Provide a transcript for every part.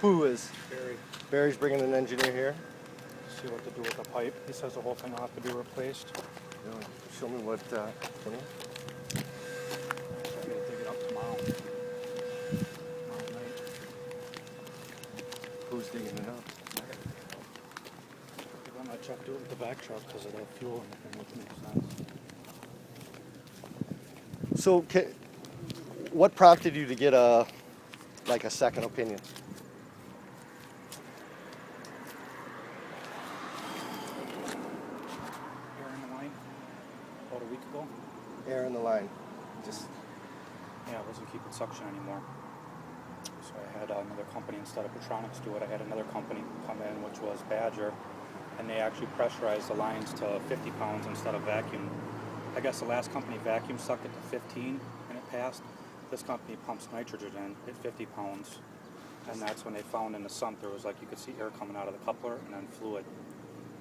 Who is? Barry. Barry's bringing an engineer here. See what to do with the pipe. He says the whole thing will have to be replaced. Really? Show me what. I gotta dig it up tomorrow. Tomorrow night. Who's digging it up? I gotta dig it up. I'm gonna check do it with the back truck because of the fuel and everything, which makes sense. So, what prompted you to get a second opinion? Air in the line about a week ago. Air in the line. Just Yeah, I wasn't keeping suction anymore. So I had another company, instead of Petronics do it, I had another company come in, which was Badger, and they actually pressurized the lines to 50 pounds instead of vacuum. I guess the last company vacuum sucked it to 15 and it passed. This company pumps nitrogen in at 50 pounds. And that's when they found in the sump there was you could see air coming out of the coupler and then fluid.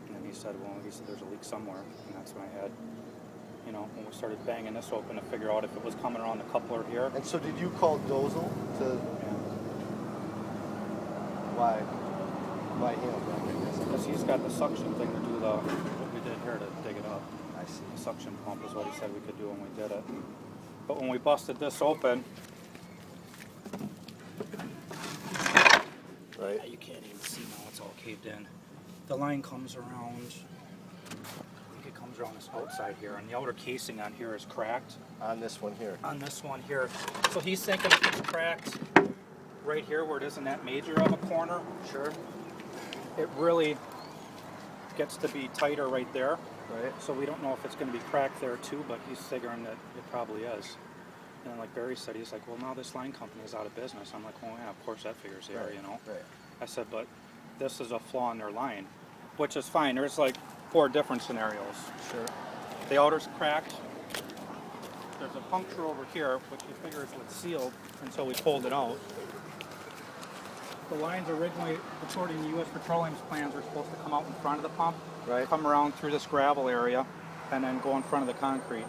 And then he said there's a leak somewhere. And that's when I had, when we started banging this open to figure out if it was coming around the coupler here. And so, did you call Dozel to? Yeah. Why him? Because he's got the suction thing to do what we did here to dig it up. I see. The suction pump is what he said we could do when we did it. But when we busted this open, Right. you can't even see now, it's all caved in. The line comes around, I think it comes around this outside here, and the outer casing on here is cracked. On this one here. On this one here. So he's thinking if it's cracked right here where it isn't that major of a corner, Sure. it really gets to be tighter right there. Right. So we don't know if it's going to be cracked there too, but he's figuring that it probably is. And like Barry said, he's like, well, now this line company is out of business. I'm like, well, yeah, of course that figures here, Right. I said, but this is a flaw in their line, which is fine. There's 4 different scenarios. Sure. The outer's cracked. There's a puncture over here, which he figures was sealed until we pulled it out. The lines originally, according to U.S. Petroleum's plans, were supposed to come out in front of the pump, Right. come around through this gravel area, and then go in front of the concrete.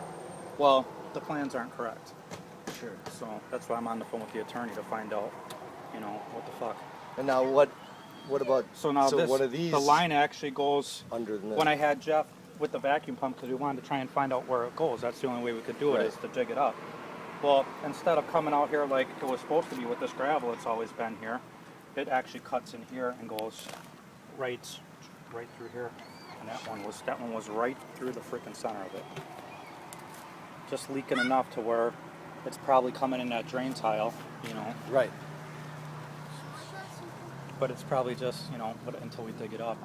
Well, the plans aren't correct. Sure. So that's why I'm on the phone with the attorney to find out, what the fuck. And now what about? So now what are these? the line actually goes Under the. when I had Jeff with the vacuum pump because we wanted to try and find out where it goes. That's the only way we could do it, Right. is to jig it up. Well, instead of coming out here like it was supposed to be with this gravel, it's always been here. It actually cuts in here and goes right through here. And that one was right through the freaking center of it. Just leaking enough to where it's probably coming in that drain tile, Right. but it's probably just, but until we dig it up,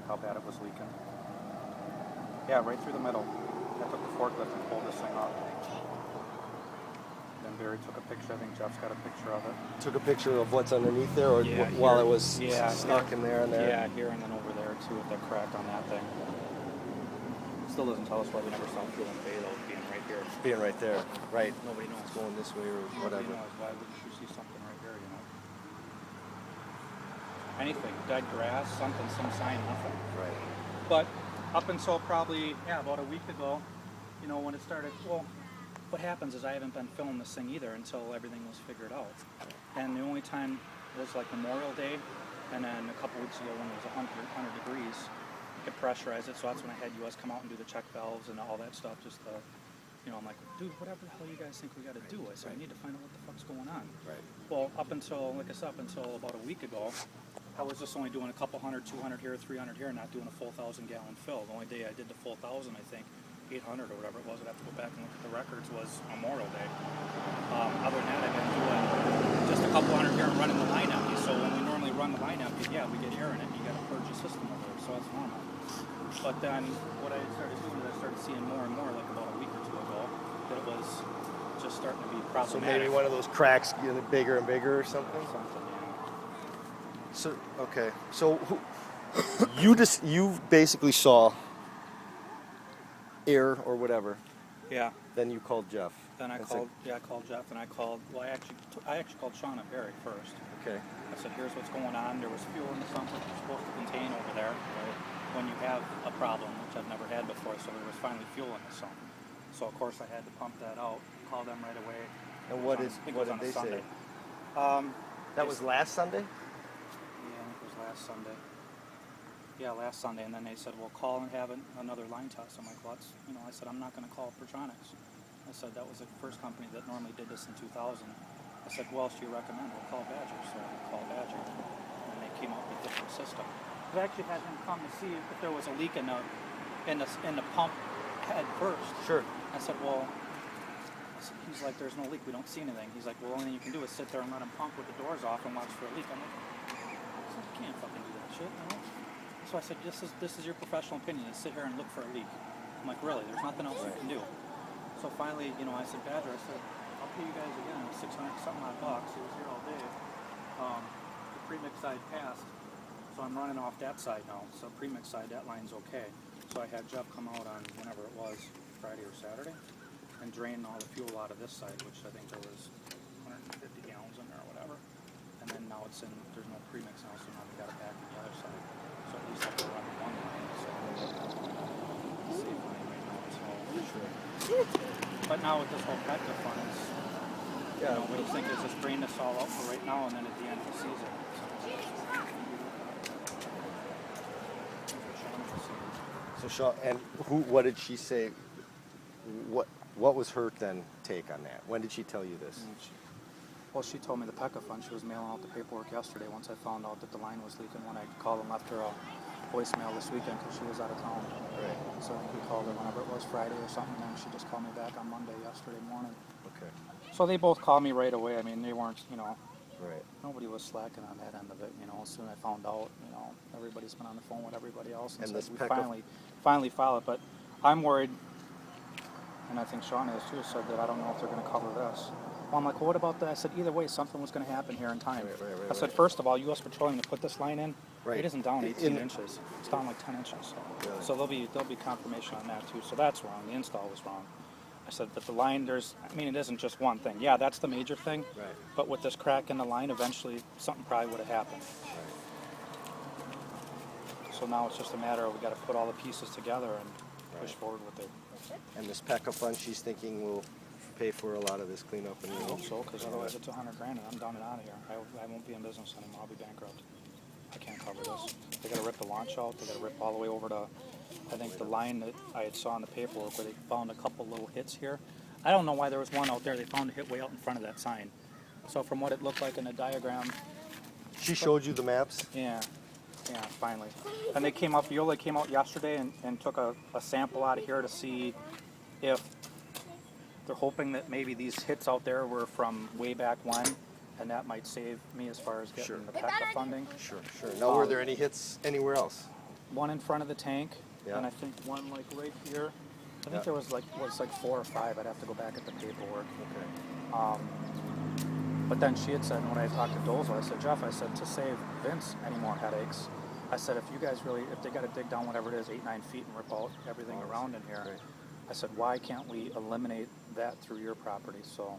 how bad it was leaking. Yeah, right through the middle. I took the forklift and pulled this thing up. Then Barry took a picture. I think Jeff's got a picture of it. Took a picture of what's underneath there, or Yeah, while here. it was stuck here. in there and there. Yeah, here and then over there too with the crack on that thing. Still doesn't tell us why we never saw fuel in Bay though, being right here. Being right there. Right. Nobody knows. It's going this way or whatever. Nobody knows. Why wouldn't you see something right here, Anything, dead grass, something, some sign, nothing. Right. But up until probably, about a week ago, when it started, well, what happens is I haven't been filming this thing either until everything was figured out. And the only time was Memorial Day, and then a couple weeks ago when it was 100 degrees, it pressurized it, so that's when I had US come out and do the check valves and all that stuff, just to, I'm like, dude, whatever the hell you guys think we got to do? I said, I need to find out what the fuck's going on. Right. Well, up until about a week ago, I was just only doing a couple 100, 200 here, 300 here, not doing a full 1,000-gallon fill. The only day I did the full 1,000, I think, 800 or whatever it was, I'd have to go back and look at the records, was Memorial Day. Other than that, I've been doing just a couple 100 here and running the line empty. So when we normally run the line empty, we get air in it, and you got to purge the system over there, so that's normal. But then what I started doing is I started seeing more and more, about a week or two ago, that it was just starting to be problematic. So maybe one of those cracks getting bigger and bigger or something? So, okay. So you basically saw air or whatever. Yeah. Then you called Jeff. Then I called Jeff, and I actually called Sean and Barry first. Okay. I said, here's what's going on. There was fuel in the sump that you're supposed to contain over there when you have a problem, which I've never had before, so there was finally fuel in the sump. So, of course, I had to pump that out, call them right away. And what did they say? That was last Sunday? Yeah, I think it was last Sunday. Yeah, last Sunday, and then they said, well, call and have another line test. I'm like, well, that's, I said, I'm not going to call Pertronics. I said, that was the first company that normally did this in 2000. I said, well, else do you recommend? We'll call Badger. So I called Badger, and they came up with a different system. I actually had him come to see if there was a leak in the pump head first. Sure. I said, well, he's like, there's no leak. We don't see anything. He's like, well, the only thing you can do is sit there and let him pump with the doors off and watch for a leak. I'm like, you can't fucking do that shit, So I said, this is your professional opinion, is sit here and look for a leak. I'm like, really? There's nothing else you can do. So finally, I said, Badger, I said, I'll pay you guys again 600 something odd bucks. He was here all day. The premix side passed, so I'm running off that side now. So premix side, that line's okay. So I had Jeff come out on whenever it was, Friday or Saturday, and drain all the fuel out of this side, which I think there was 150 gallons in there or whatever. And then now there's no premix now, so now we got it back on the other side. So at least I can run one line, so safe line right now. So, but now with this whole Petco funds, we just think is just drain this all out for right now, and then at the end of the season. So Sean, and what did she say? What was her then take on that? When did she tell you this? Well, she told me the PECA fund. She was mailing out the paperwork yesterday once I found out that the line was leaking. When I called and left her a voicemail this weekend because she was out of town. Right. So we called her whenever it was, Friday or something, and she just called me back on Monday yesterday morning. Okay. So they both called me right away. I mean, they weren't, Right. nobody was slacking on that end of it. As soon as I found out, everybody's been on the phone with everybody else and And said this we PECA finally filed it. But I'm worried, and I think Sean is too, said that I don't know if they're going to cover this. Well, I'm like, well, what about that? I said, either way, something was going to happen here in time. Right, I said, first of all, U.S. Petroleum to put this line in, Right. it isn't down 18 inches. It's down like 10 inches. Really? So there'll be confirmation on that too. So that's wrong. The install was wrong. I said, but the line, it isn't just one thing. Yeah, that's the major thing. Right. But with this crack in the line, eventually something probably would have happened. Right. So now it's just a matter of we got to put all the pieces together and push forward with it. And this PECA fund, she's thinking will pay for a lot of this cleanup and I hope so, because otherwise it's $100,000 and I'm done and out of here. I won't be in business anymore. I'll be bankrupt. I can't cover this. They got to rip the launch out. They got to rip all the way over to, I think, the line that I had saw in the paperwork where they found a couple little hits here. I don't know why there was one out there. They found a hit way out in front of that sign. So from what it looked like in the diagram, She showed you the maps? yeah, finally. And they came up, Viola came out yesterday and took a sample out of here to see if they're hoping that maybe these hits out there were from way back when, and that might save me as far as getting the PECA funding. Sure. Now, were there any hits anywhere else? One in front of the tank, Yeah. and I think one like right here. I think Yeah. there was like 4 or 5. I'd have to go back at the paperwork. Okay. But then she had said, when I talked to Dozel, I said, Jeff, I said, to save Vince any more headaches, I said, if you guys really, if they got to dig down whatever it is, 8-9 feet and rip out everything around in here, Right. I said, why can't we eliminate that through your property so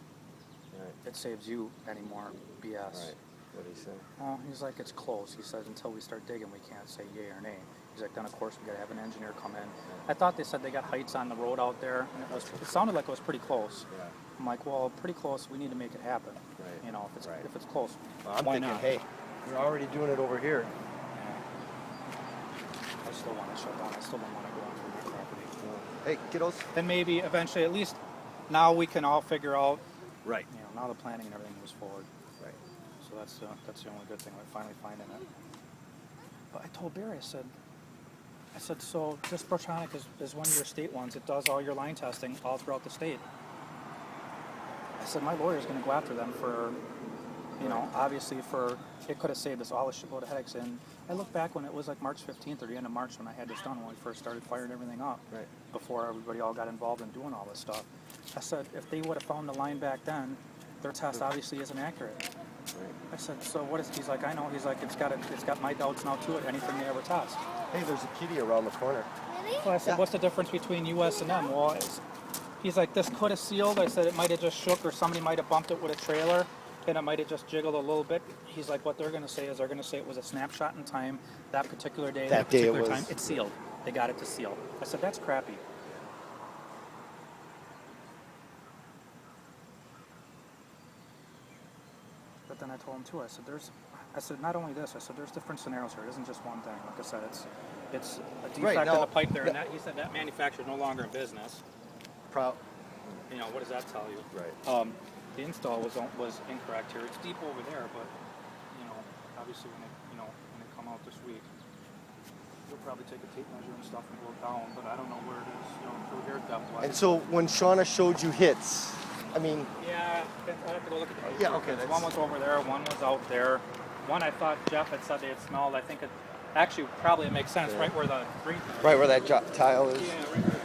Right. it saves you any more BS? Right. What did he say? Well, he's like, it's close. He said, until we start digging, we can't say yay or nay. He's like, then of course we got to have an engineer come in. I thought they said they got heights on the road out there, and it sounded like it was pretty close. Yeah. I'm like, well, pretty close. We need to make it happen. Right. If it's close, Well, I'm why thinking, not? hey, we're already doing it over here. I still want to shut down. I still don't want to go onto my property. Hey, kiddos. Then maybe eventually, at least now we can all figure out. Right. Now the planning and everything moves forward. Right. So that's the only good thing. We're finally finding it. But I told Barry, I said, so this Protronic is one of your state ones. It does all your line testing all throughout the state. I said, my lawyer's going to go after them for, obviously it could have saved us all a shitload of headaches. And I look back when it was like March 15th or the end of March when I had this done, when we first started firing everything up. Right. Before everybody all got involved in doing all this stuff. I said, if they would have found the line back then, their test obviously isn't accurate. Right. I said, so what is, he's like, I know, he's like, it's got my doubts now to it, anything they ever test. Hey, there's a kitty around the corner. So I said, what's the difference between US and them? Well, he's like, this could have sealed. I said, it might have just shook, or somebody might have bumped it with a trailer, and it might have just jiggled a little bit. He's like, what they're going to say is it was a snapshot in time, that particular day, That day it particular was. time, it's sealed. They got it to seal. I said, that's crappy. But then I told him too. I said not only this. I said there's different scenarios here. It isn't just one thing. Like I said, it's a defect in the pipe there, and he said that manufacturer is no longer in business. You know, what does that tell you? Right. The install was incorrect here. It's deep over there, but you know, obviously when they come out this week, you'll probably take a tape measure and stuff and go down, but I don't know where it is. You know, through here depth-wise. And so when Shauna showed you hits, I mean. Yeah, I have to go look at the. Yeah. Okay. One was over there. One was out there. One I thought Jeff had said they had smelled. I think it actually probably makes sense right where the green. Right where that tile is. Yeah, right where